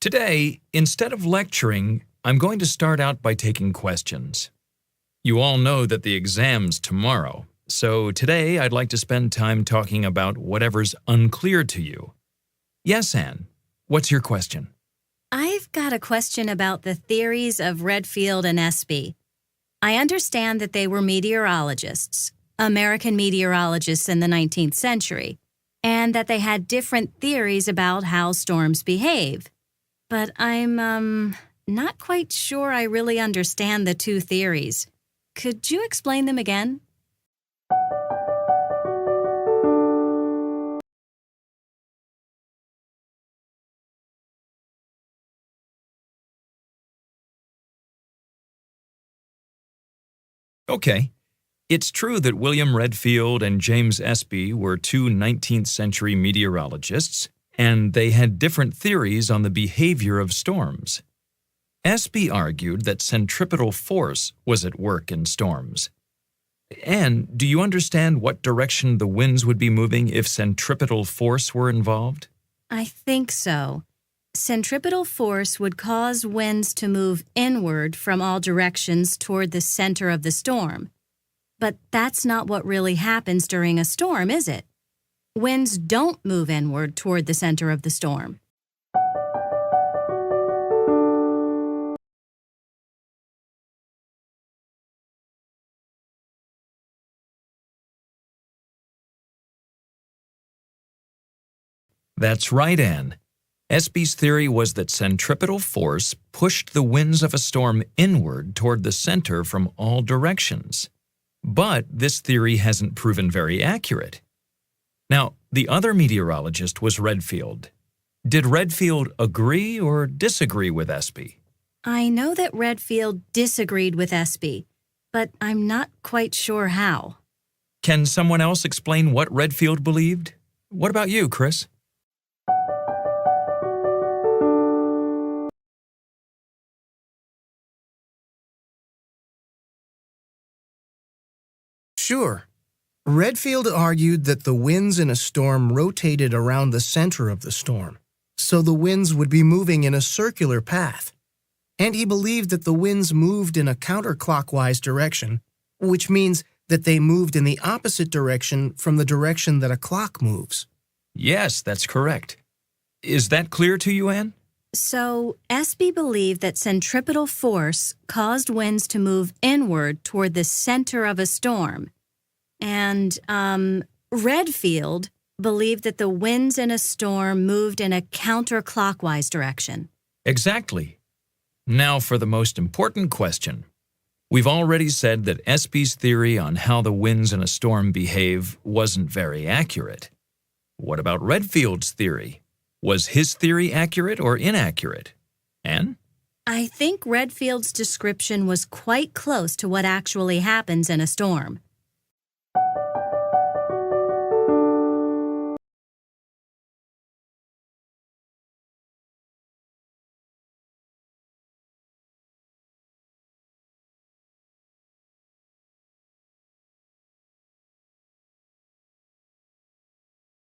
Today, instead of lecturing, I'm going to start out by taking questions. You all know that the exam's tomorrow, so today I'd like to spend time talking about whatever's unclear to you. Yes, Anne, what's your question? I've got a question about the theories of Redfield and Espy. I understand that they were meteorologists, American meteorologists in the 19th century, and that they had different theories about how storms behave. But I'm not quite sure I really understand the two theories. Could you explain them again? Okay. It's true that William Redfield and James Espy were two 19th century meteorologists, and they had different theories on the behavior of storms. Espy argued that centripetal force was at work in storms. Anne, do you understand what direction the winds would be moving if centripetal force were involved? I think so. Centripetal force would cause winds to move inward from all directions toward the center of the storm. But that's not what really happens during a storm, is it? Winds don't move inward toward the center of the storm. That's right, Anne. Espy's theory was that centripetal force pushed the winds of a storm inward toward the center from all directions. But this theory hasn't proven very accurate. Now, the other meteorologist was Redfield. Did Redfield agree or disagree with Espy? I know that Redfield disagreed with Espy, but I'm not quite sure how. Can someone else explain what Redfield believed? What about you, Chris? Sure. Redfield argued that the winds in a storm rotated around the center of the storm, so the winds would be moving in a circular path. And he believed that the winds moved in a counterclockwise direction, which means that they moved in the opposite direction from the direction that a clock moves. Yes, that's correct. Is that clear to you, Anne? So, Espy believed that centripetal force caused winds to move inward toward the center of a storm. And, Redfield believed that the winds in a storm moved in a counterclockwise direction. Exactly. Now for the most important question. We've already said that Espy's theory on how the winds in a storm behave wasn't very accurate. What about Redfield's theory? Was his theory accurate or inaccurate? Anne? I think Redfield's description was quite close to what actually happens in a storm.